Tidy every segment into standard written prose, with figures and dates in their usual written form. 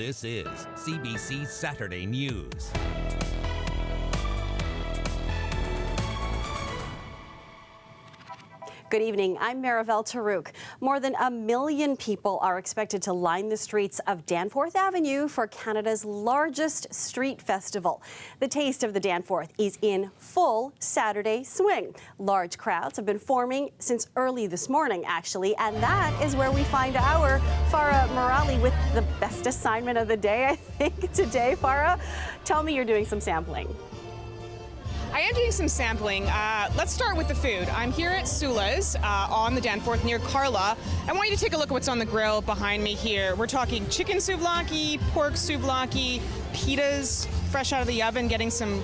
This is CBC Saturday News. Good evening. I'm Marivelle Tarouk. More than 1 million people are expected to line the streets of Danforth Avenue for Canada's largest street festival. The Taste of the Danforth is in full Saturday swing. Large crowds have been forming since early this morning, actually, and that is where we find our Farah Morali with the best assignment of the day, I think, today. Farah, tell me you're doing some sampling. I am doing some sampling. Let's start with the food. I'm here at Sula's on the Danforth near Carla. I want you to take a look at what's on the grill behind me here. We're talking chicken souvlaki, pork souvlaki, pitas fresh out of the oven, getting some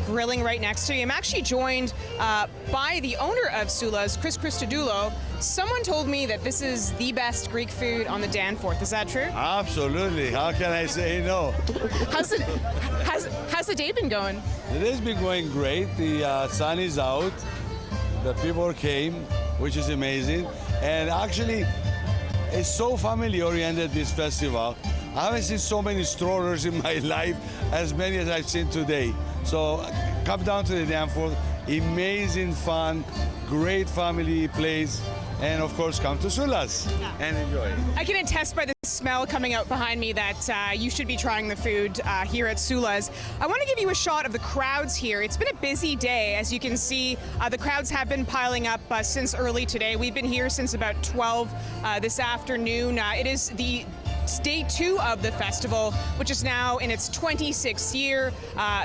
grilling right next to you. I'm actually joined by the owner of Sula's, Chris Christodoulo. Someone told me that this is the best Greek food on the Danforth. Is that true? Absolutely. How can I say no? How's the day been going? It has been going great. The sun is out. The people came, which is amazing. And actually, it's so family-oriented, this festival. I haven't seen so many strollers in my life, as many as I've seen today. So come down to the Danforth. Amazing fun, great family place. And of course, come to Sula's and enjoy. I can attest by the smell coming out behind me that you should be trying the food here at Sula's. I want to give you a shot of the crowds here. It's been a busy day. As you can see, the crowds have been piling up since early today. We've been here since about 12 this afternoon. It is the day 2 of the festival, which is now in its 26th year.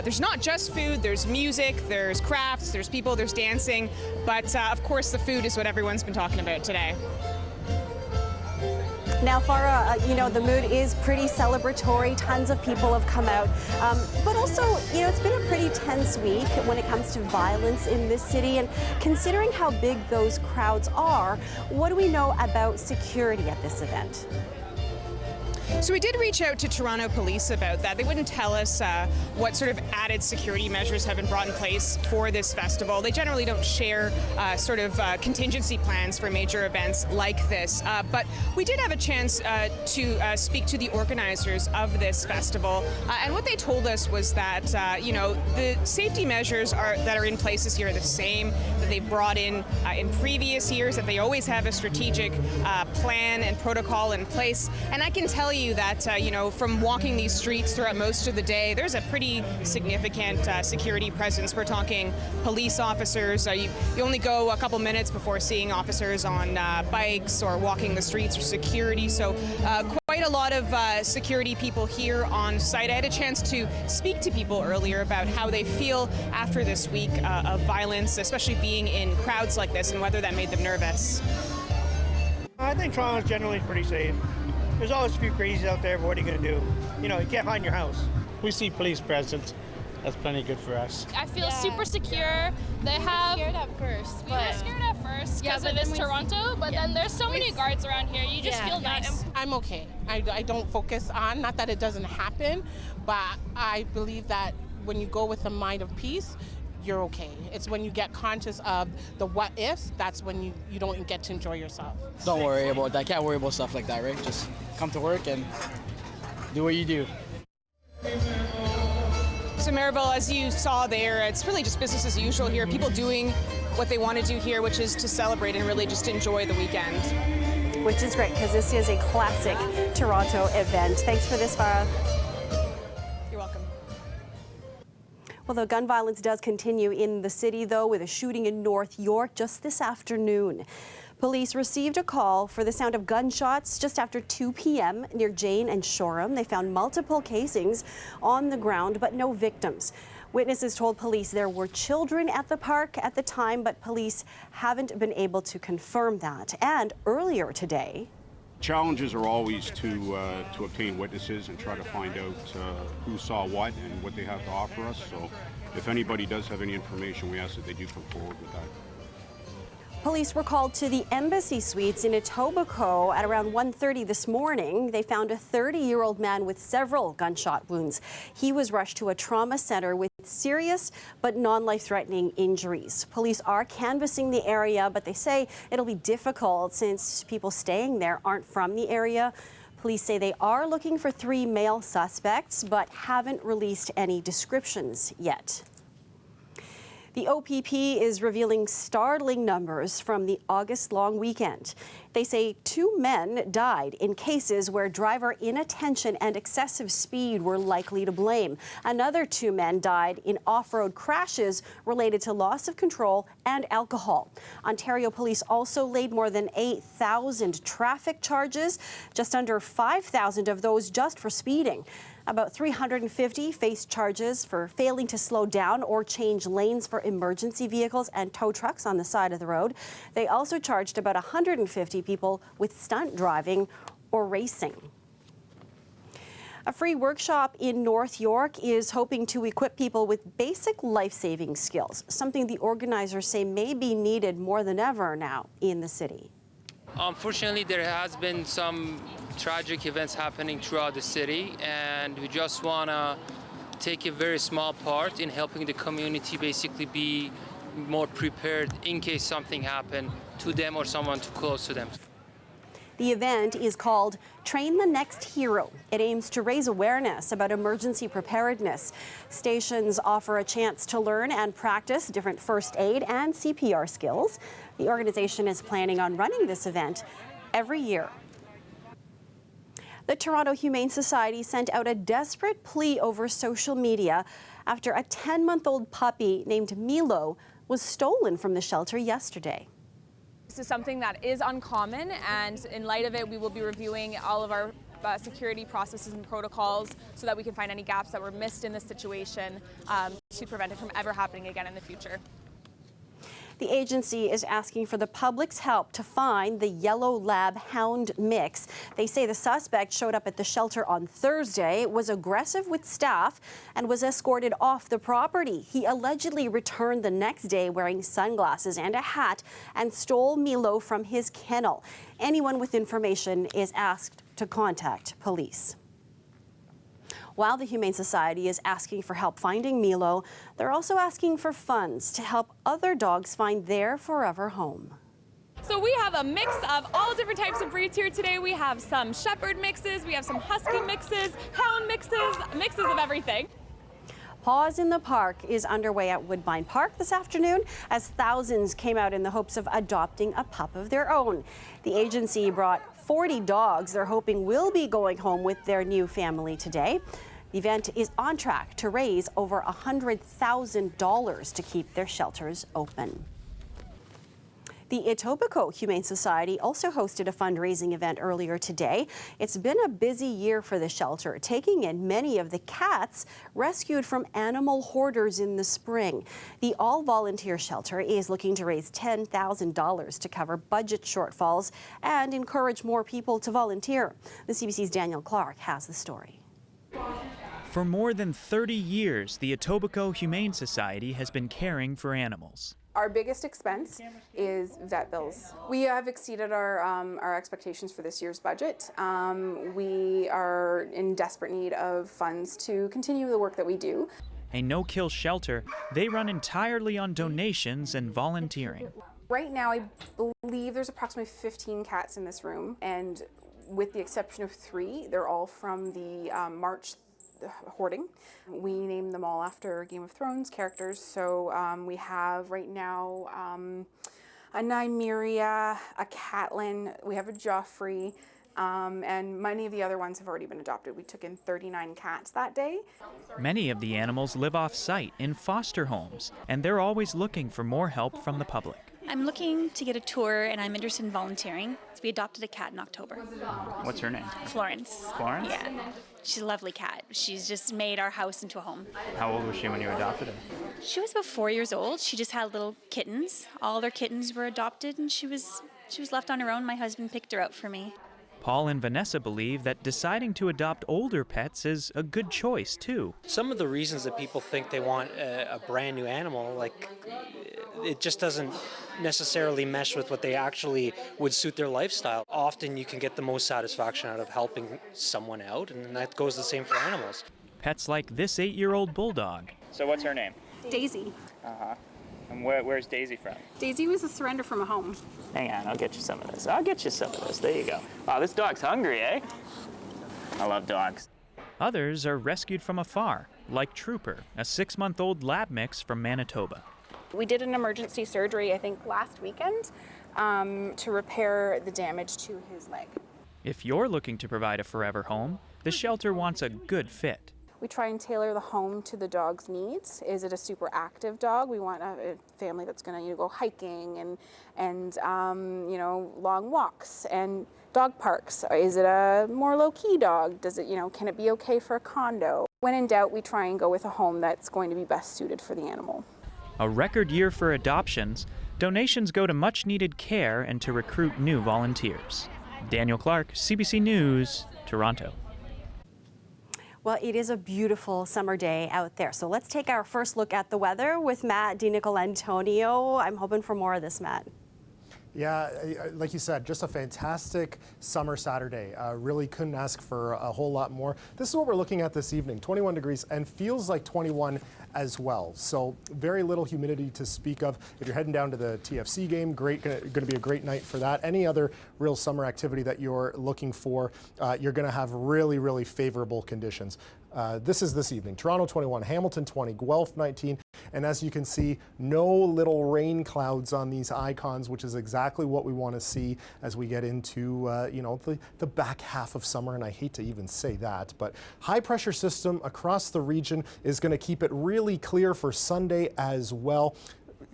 There's not just food, there's music, there's crafts, there's people, there's dancing, but of course the food is what everyone's been talking about today. Now, Farah, you know, the mood is pretty celebratory. Tons of people have come out. But also, you know, it's been a pretty tense week when it comes to violence in this city. And considering how big those crowds are, what do we know about security at this event? So we did reach out to Toronto Police about that. They wouldn't tell us what sort of added security measures have been brought in place for this festival. They generally don't share contingency plans for major events like this. But we did have a chance to speak to the organizers of this festival. And what they told us was that, you know, the safety measures that are in place this year are the same that they brought in previous years, that they always have a strategic plan and protocol in place. And I can tell you that, you know, from walking these streets throughout most of the day, there's a pretty significant security presence. We're talking police officers. You only go a couple minutes before seeing officers on bikes or walking the streets or security. So quite a lot of security people here on site. I had a chance to speak to people earlier about how they feel after this week of violence, especially being in crowds like this, and whether that made them nervous. I think Toronto's generally pretty safe. There's always a few crazies out there, but what are you going to do? You know, you can't hide in your house. We see police presence. That's plenty good for us. I feel super secure. They have... We were scared at first. We were scared at first because it is Toronto, but then there's so many guards around here. You just feel nice. I'm okay. I don't focus on, not that it doesn't happen, but I believe that when you go with a mind of peace, you're okay. It's when you get conscious of the what ifs, that's when you don't get to enjoy yourself. Don't worry about that. Can't worry about stuff like that, right? Just come to work and do what you do. So Marivelle, as you saw there, it's really just business as usual here. People doing what they want to do here, which is to celebrate and really just enjoy the weekend. Which is great, because this is a classic Toronto event. Thanks for this, Farah. You're welcome. Well, the gun violence does continue in the city, though, with a shooting in North York just this afternoon. Police received a call for the sound of gunshots just after 2 p.m. near Jane and Shoreham. They found multiple casings on the ground, but no victims. Witnesses told police there were children at the park at the time, but police haven't been able to confirm that. And earlier today, challenges are always to obtain witnesses and try to find out who saw what and what they have to offer us. So if anybody does have any information, we ask that they do come forward with that. police were called to the Embassy Suites in Etobicoke at around 1:30 this morning. They found a 30-year-old man with several gunshot wounds. He was rushed to a trauma center with serious but non-life-threatening injuries. Police are canvassing the area, but they say it'll be difficult since people staying there aren't from the area. Police say they are looking for 3 male suspects, but haven't released any descriptions yet. The OPP is revealing startling numbers from the August long weekend. They say 2 men died in cases where driver inattention and excessive speed were likely to blame. Another 2 men died in off-road crashes related to loss of control and alcohol. Ontario police also laid more than 8,000 traffic charges, just under 5,000 of those just for speeding. About 350 faced charges for failing to slow down or change lanes for emergency vehicles and tow trucks on the side of the road. They also charged about 150 people with stunt driving or racing. A free workshop in North York is hoping to equip people with basic life-saving skills, something the organizers say may be needed more than ever now in the city. Unfortunately, there has been some tragic events happening throughout the city, and we just want to take a very small part in helping the community basically be more prepared in case something happened to them or someone too close to them. The event is called Train the Next Hero. It aims to raise awareness about emergency preparedness. Stations offer a chance to learn and practice different first aid and CPR skills. The organization is planning on running this event every year. The Toronto Humane Society sent out a desperate plea over social media after a 10-month-old puppy named Milo was stolen from the shelter yesterday. This is something that is uncommon, and in light of it, we will be reviewing all of our security processes and protocols so that we can find any gaps that were missed in this situation to prevent it from ever happening again in the future. The agency is asking for the public's help to find the yellow lab hound mix. They say the suspect showed up at the shelter on Thursday, was aggressive with staff, and was escorted off the property. He allegedly returned the next day wearing sunglasses and a hat and stole Milo from his kennel. Anyone with information is asked to contact police. While the Humane Society is asking for help finding Milo, they're also asking for funds to help other dogs find their forever home. So we have a mix of all different types of breeds here today. We have some shepherd mixes, we have some husky mixes, hound mixes, mixes of everything. Paws in the Park is underway at Woodbine Park this afternoon as thousands came out in the hopes of adopting a pup of their own. The agency brought 40 dogs they're hoping will be going home with their new family today. The event is on track to raise over $100,000 to keep their shelters open. The Etobicoke Humane Society also hosted a fundraising event earlier today. It's been a busy year for the shelter, taking in many of the cats rescued from animal hoarders in the spring. The all-volunteer shelter is looking to raise $10,000 to cover budget shortfalls and encourage more people to volunteer. The CBC's Daniel Clark has the story. For more than 30 years, the Etobicoke Humane Society has been caring for animals. Our biggest expense is vet bills. We have exceeded our expectations for this year's budget. We are in desperate need of funds to continue the work that we do. A no-kill shelter, they run entirely on donations and volunteering. Right now, I believe there's approximately 15 cats in this room, and with the exception of 3, they're all from the March hoarding. We named them all after Game of Thrones characters, so we have right now a Nymeria, a Catelyn, we have a Joffrey, and many of the other ones have already been adopted. We took in 39 cats that day. Many of the animals live off-site in foster homes, and they're always looking for more help from the public. I'm looking to get a tour, and I'm interested in volunteering. So we adopted a cat in October. What's her name? Florence. Florence? Yeah. She's a lovely cat. She's just made our house into a home. How old was she when you adopted her? She was about 4 years old. She just had little kittens. All their kittens were adopted, and she was left on her own. My husband picked her up for me. Paul and Vanessa believe that deciding to adopt older pets is a good choice, too. Some of the reasons that people think they want a brand new animal, like, it just doesn't necessarily mesh with what they actually would suit their lifestyle. Often you can get the most satisfaction out of helping someone out, and that goes the same for animals. Pets like this 8-year-old bulldog. So what's her name? Daisy. Uh-huh. And where's Daisy from? Daisy was a surrender from a home. Hang on, I'll get you some of this. I'll get you some of this. There you go. Wow, this dog's hungry, eh? I love dogs. Others are rescued from afar, like Trooper, a 6-month-old lab mix from Manitoba. We did an emergency surgery, I think, last weekend to repair the damage to his leg. If you're looking to provide a forever home, the shelter wants a good fit. We try and tailor the home to the dog's needs. Is it a super active dog? We want a family that's going to go hiking and long walks and dog parks. Is it a more low-key dog? Does it, can it be okay for a condo? When in doubt, we try and go with a home that's going to be best suited for the animal. A record year for adoptions, donations go to much-needed care and to recruit new volunteers. Daniel Clark, CBC News, Toronto. Well, it is a beautiful summer day out there. So let's take our first look at the weather with Matt DiNicolantonio. I'm hoping for more of this, Matt. Yeah, like you said, just a fantastic summer Saturday. Really couldn't ask for a whole lot more. This is what we're looking at this evening, 21 degrees and feels like 21 as well. So very little humidity to speak of. If you're heading down to the TFC game, great, going to be a great night for that. Any other real summer activity that you're looking for, you're going to have really, really favorable conditions. This is this evening. Toronto 21, Hamilton 20, Guelph 19, and as you can see, no little rain clouds on these icons, which is exactly what we want to see as we get into the back half of summer. And I hate to even say that, but high pressure system across the region is going to keep it really clear for Sunday as well.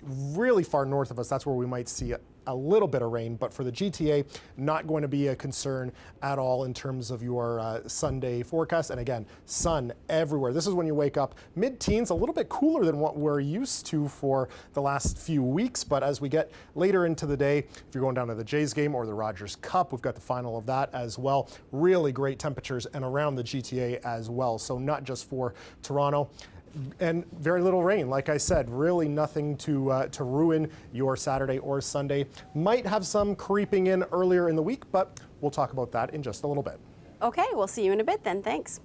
Really far north of us, that's where we might see a little bit of rain, but for the GTA, not going to be a concern at all in terms of your Sunday forecast. And again, sun everywhere. This is when you wake up mid-teens, a little bit cooler than what we're used to for the last few weeks. But as we get later into the day, if you're going down to the Jays game or the Rogers Cup, we've got the final of that as well. Really great temperatures and around the GTA as well. So not just for Toronto. And very little rain, like I said, really nothing to ruin your Saturday or Sunday. Might have some creeping in earlier in the week, but we'll talk about that in just a little bit. Okay, we'll see you in a bit then. Thanks.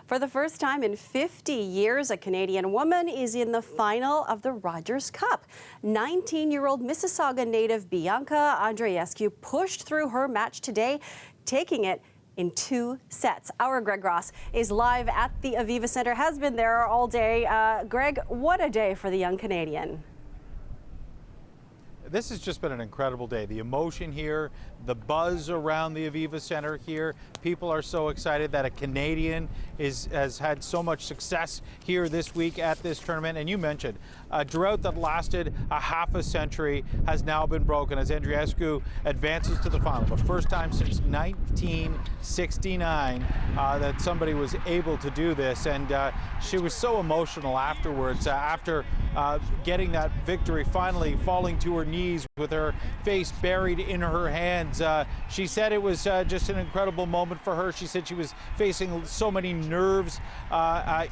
For the first time in 50 years, a Canadian woman is in the final of the Rogers Cup. 19-year-old Mississauga native Bianca Andreescu pushed through her match today, taking it in 2 sets. Our Greg Ross is live at the Aviva Centre, has been there all day. Greg, what a day for the young Canadian. This has just been an incredible day. The emotion here, the buzz around the Aviva Centre here. People are so excited that a Canadian has had so much success here this week at this tournament. And you mentioned a drought that lasted a half a century has now been broken as Andreescu advances to the final. The first time since 1969 that somebody was able to do this. And she was so emotional afterwards, after getting that victory, finally falling to her knees with her face buried in her hands. She said it was just an incredible moment for her. She said she was facing so many nerves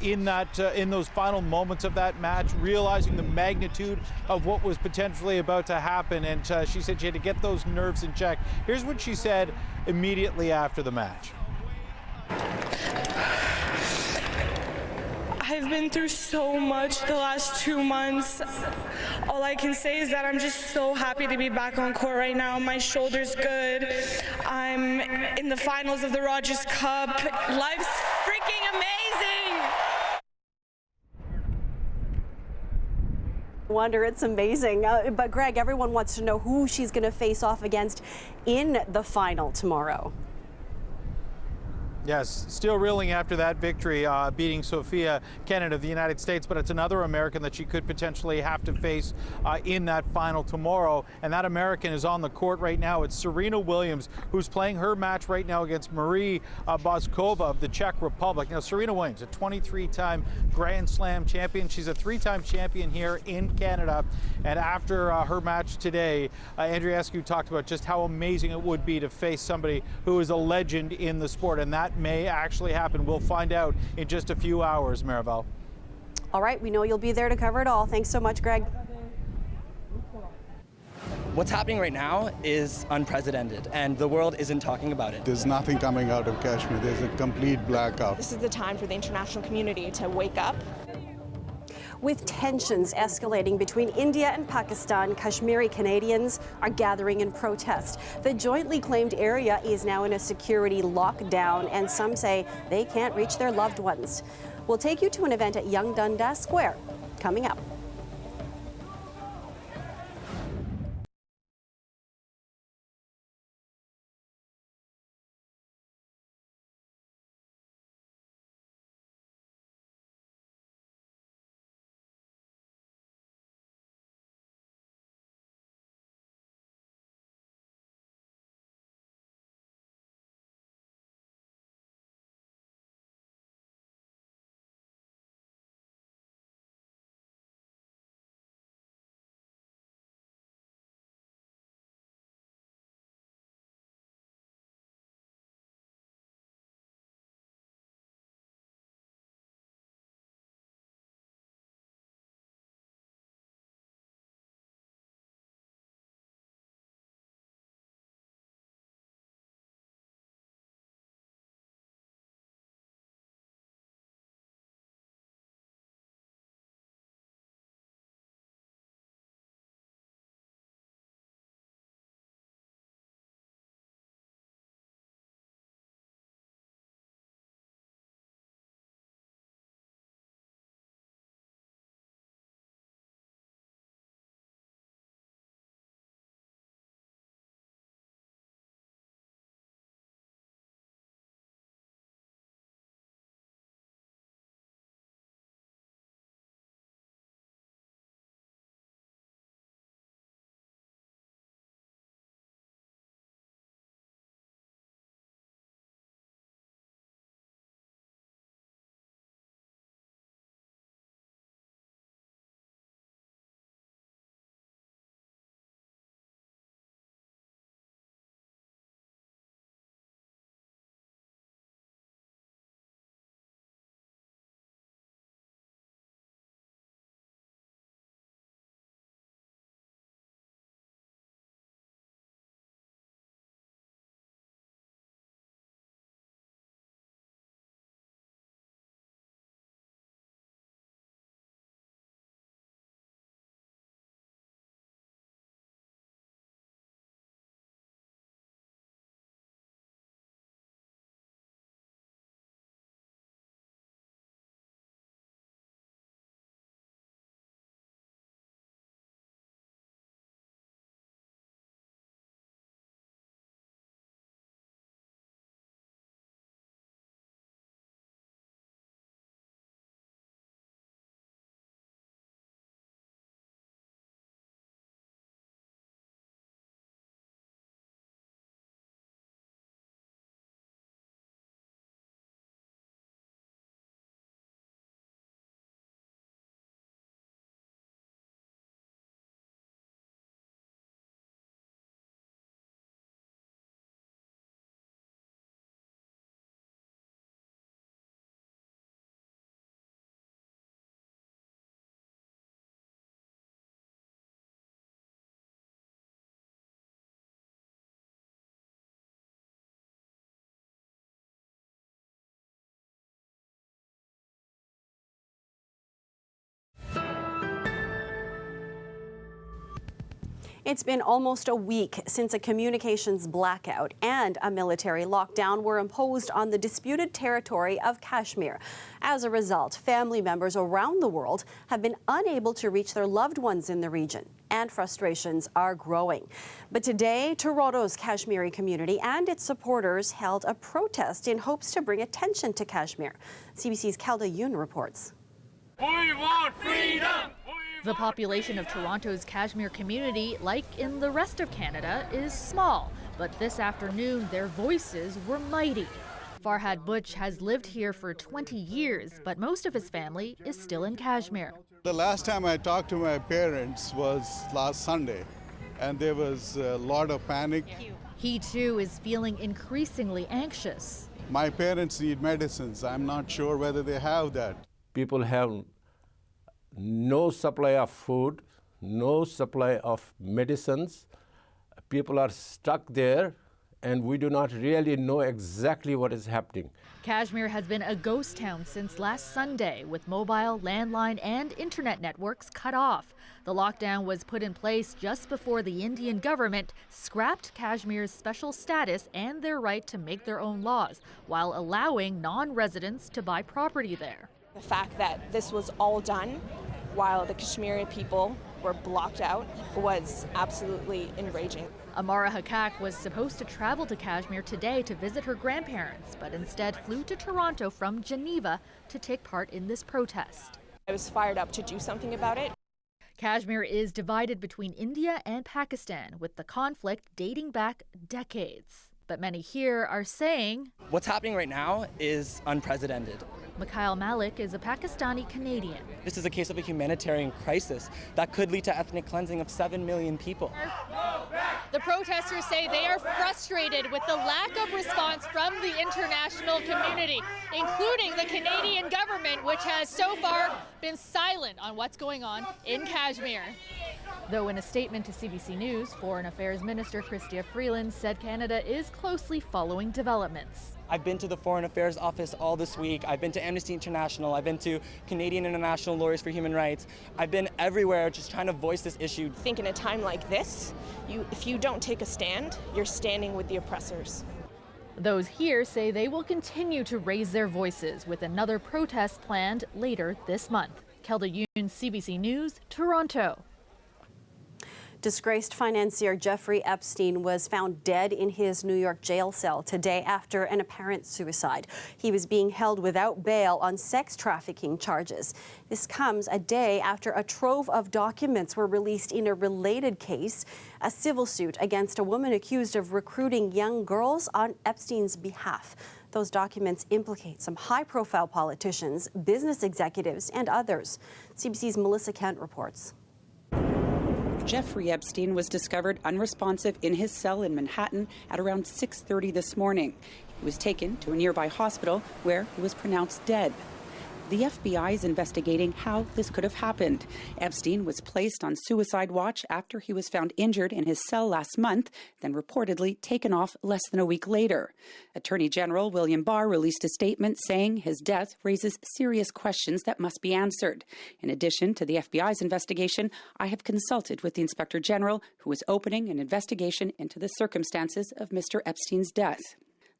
in those final moments of that match, realizing the magnitude of what was potentially about to happen. And she said she had to get those nerves in check. Here's what she said immediately after the match. I've been through so much the last 2 months. All I can say is that I'm just so happy to be back on court right now. My shoulder's good. I'm in the finals of the Rogers Cup. Life's freaking amazing. Wonder, it's amazing. But Greg, everyone wants to know who she's going to face off against in the final tomorrow. Yes, still reeling after that victory, beating Sophia Kennett of the United States, but it's another American that she could potentially have to face in that final tomorrow. And that American is on the court right now. It's Serena Williams, who's playing her match right now against Marie Boskova of the Czech Republic. Now, Serena Williams, a 23-time Grand Slam champion. She's a 3-time champion here in Canada. And after her match today, Andreescu talked about just how amazing it would be to face somebody who is a legend in the sport. And that may actually happen. We'll find out in just a few hours, Maribel. All right, we know you'll be there to cover it all. Thanks so much, Greg. What's happening right now is unprecedented, and the world isn't talking about it. There's nothing coming out of Kashmir. There's a complete blackout. This is the time for the international community to wake up. With tensions escalating between India and Pakistan, Kashmiri Canadians are gathering in protest. The jointly claimed area is now in a security lockdown, and some say they can't reach their loved ones. We'll take you to an event at Young Dundas Square coming up. It's been almost a week since a communications blackout and a military lockdown were imposed on the disputed territory of Kashmir. As a result, family members around the world have been unable to reach their loved ones in the region, and frustrations are growing. But today, Toronto's Kashmiri community and its supporters held a protest in hopes to bring attention to Kashmir. CBC's Kelda Yoon reports. We want freedom! The population of Toronto's Kashmir community, like in the rest of Canada, is small. But this afternoon, their voices were mighty. Farhad Butch has lived here for 20 years, but most of his family is still in Kashmir. The last time I talked to my parents was last Sunday, and there was a lot of panic. He too is feeling increasingly anxious. My parents need medicines. I'm not sure whether they have that. People have no supply of food, no supply of medicines. People are stuck there, and we do not really know exactly what is happening. Kashmir has been a ghost town since last Sunday, with mobile, landline, and internet networks cut off. The lockdown was put in place just before the Indian government scrapped Kashmir's special status and their right to make their own laws, while allowing non-residents to buy property there. The fact that this was all done while the Kashmiri people were blocked out was absolutely enraging. Amara Hakak was supposed to travel to Kashmir today to visit her grandparents, but instead flew to Toronto from Geneva to take part in this protest. I was fired up to do something about it. Kashmir is divided between India and Pakistan, with the conflict dating back decades. But many here are saying What's happening right now is unprecedented. Mikhail Malik is a Pakistani Canadian. This is a case of a humanitarian crisis that could lead to ethnic cleansing of 7 million people. The protesters say they are frustrated with the lack of response from the international community, including the Canadian government, which has so far been silent on what's going on in Kashmir. Though in a statement to CBC News, Foreign Affairs Minister Chrystia Freeland said Canada is closely following developments. I've been to the Foreign Affairs Office all this week. I've been to Amnesty International. I've been to Canadian International Lawyers for Human Rights. I've been everywhere just trying to voice this issue. I think in a time like this, if you don't take a stand, you're standing with the oppressors. Those here say they will continue to raise their voices, with another protest planned later this month. Kelda Yoon, CBC News, Toronto. Disgraced financier Jeffrey Epstein was found dead in his New York jail cell today after an apparent suicide. He was being held without bail on sex trafficking charges. This comes a day after a trove of documents were released in a related case, a civil suit against a woman accused of recruiting young girls on Epstein's behalf. Those documents implicate some high-profile politicians, business executives, and others. CBC's Melissa Kent reports. Jeffrey Epstein was discovered unresponsive in his cell in Manhattan at around 6:30 this morning. He was taken to a nearby hospital where he was pronounced dead. The FBI is investigating how this could have happened. Epstein was placed on suicide watch after he was found injured in his cell last month, then reportedly taken off less than a week later. Attorney General William Barr released a statement saying his death raises serious questions that must be answered. In addition to the FBI's investigation, I have consulted with the Inspector General, who is opening an investigation into the circumstances of Mr. Epstein's death.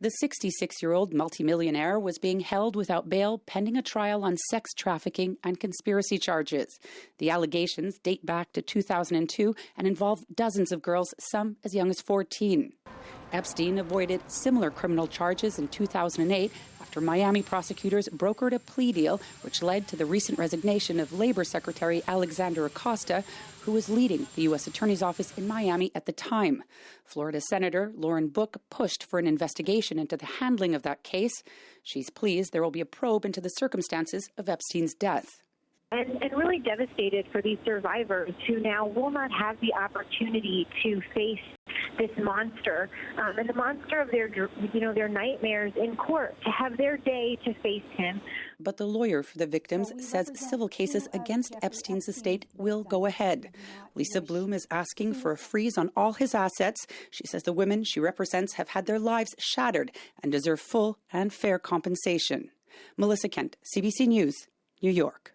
The 66-year-old multimillionaire was being held without bail pending a trial on sex trafficking and conspiracy charges. The allegations date back to 2002 and involve dozens of girls, some as young as 14. Epstein avoided similar criminal charges in 2008 after Miami prosecutors brokered a plea deal which led to the recent resignation of Labor Secretary Alexander Acosta, who was leading the U.S. Attorney's Office in Miami at the time. Florida Senator Lauren Book pushed for an investigation into the handling of that case. She's pleased there will be a probe into the circumstances of Epstein's death. And really devastated for these survivors who now will not have the opportunity to face this monster and the monster of their nightmares in court, to have their day to face him. But the lawyer for the victims says civil cases against Epstein's estate will go ahead. Lisa Bloom is asking for a freeze on all his assets. She says the women she represents have had their lives shattered and deserve full and fair compensation. Melissa Kent, CBC News, New York.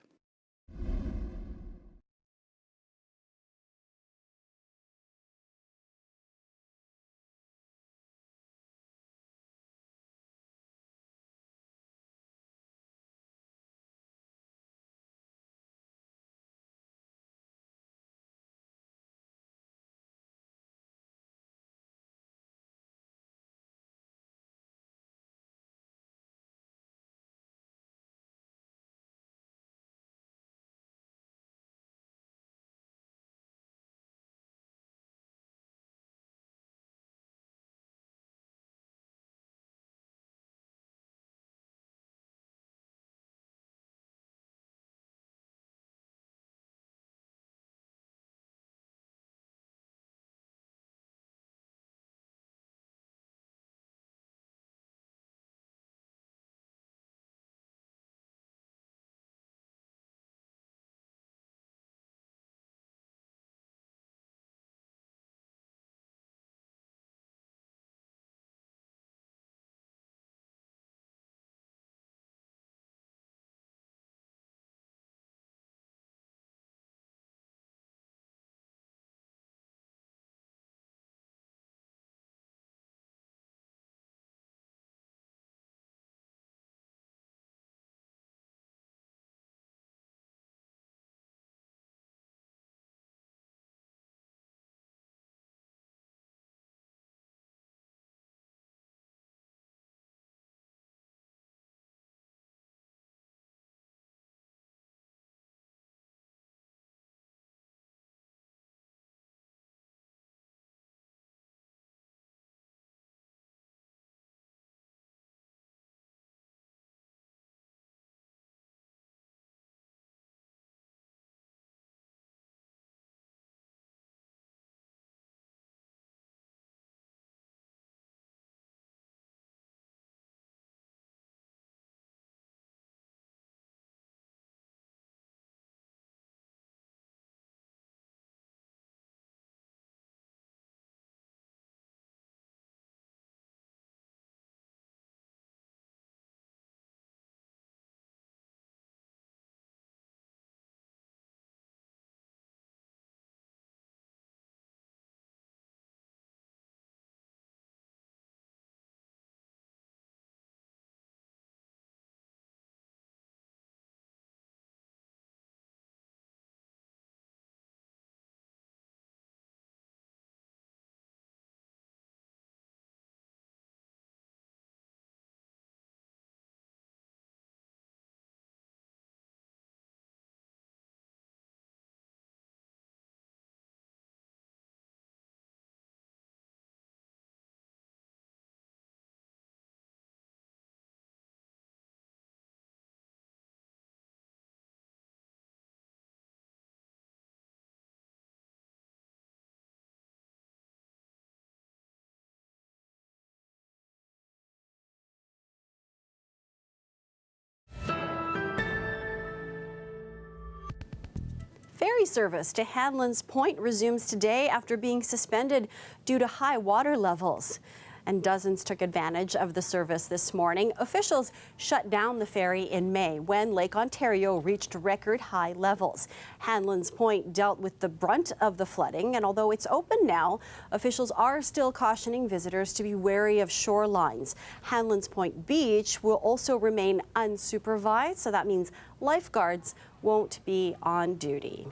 ferry service to Hanlon's Point resumes today after being suspended due to high water levels. And dozens took advantage of the service this morning. Officials shut down the ferry in May when Lake Ontario reached record high levels. Hanlon's Point dealt with the brunt of the flooding, and although it's open now, officials are still cautioning visitors to be wary of shorelines. Hanlon's Point Beach will also remain unsupervised, so that means lifeguards won't be on duty.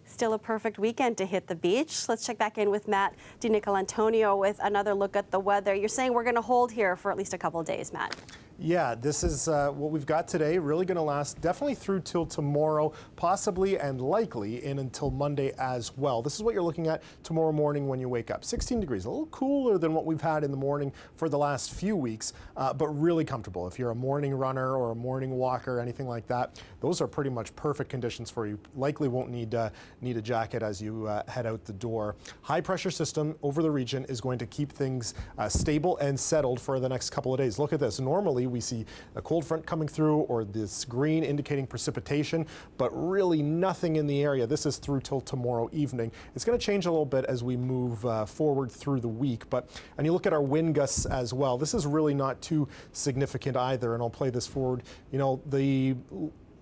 Still a perfect weekend to hit the beach. Let's check back in with Matt DiNicolantonio with another look at the weather. You're saying we're going to hold here for at least a couple of days, Matt. Yeah, this is what we've got today. Really going to last definitely through till tomorrow, possibly and likely in until Monday as well. This is what you're looking at tomorrow morning when you wake up. 16 degrees, a little cooler than what we've had in the morning for the last few weeks, but really comfortable. If you're a morning runner or a morning walker, anything like that, those are pretty much perfect conditions for you. Likely won't need a jacket as you head out the door. High pressure system over the region is going to keep things stable and settled for the next couple of days. Look at this. Normally, we see a cold front coming through or this green indicating precipitation, but really nothing in the area. This is through till tomorrow evening. It's going to change a little bit as we move forward through the week, and you look at our wind gusts as well. This is really not too significant either, and I'll play this forward. You know, the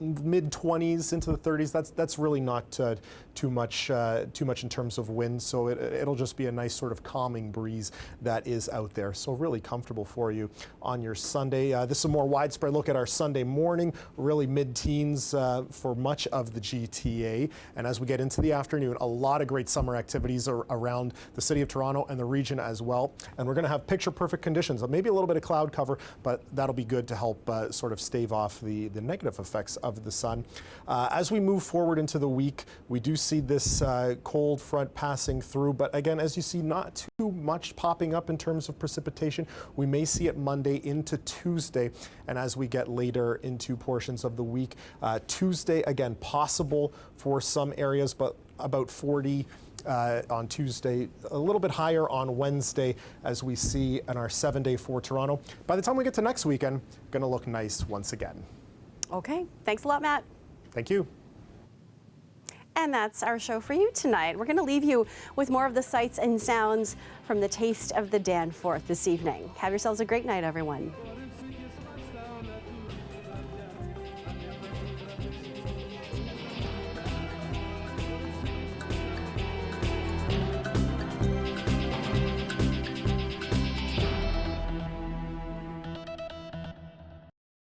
mid-20s into the 30s, that's really not too much in terms of wind, so it'll just be a nice sort of calming breeze that is out there, so really comfortable for you on your Sunday. This is a more widespread look at our Sunday morning, really mid-teens for much of the GTA, and as we get into the afternoon, a lot of great summer activities around the city of Toronto and the region as well, and we're going to have picture-perfect conditions, maybe a little bit of cloud cover, but that'll be good to help sort of stave off the negative effects of the sun. As we move forward into the week, we do see this cold front passing through, but again, as you see, not too much popping up in terms of precipitation. We may see it Monday into Tuesday, and as we get later into portions of the week, Tuesday, again, possible for some areas, but about 40 on Tuesday, a little bit higher on Wednesday, as we see in our 7-day for Toronto. By the time we get to next weekend, going to look nice once again. Okay, thanks a lot, Matt. Thank you. And that's our show for you tonight. We're going to leave you with more of the sights and sounds from the Taste of the Danforth this evening. Have yourselves a great night, everyone.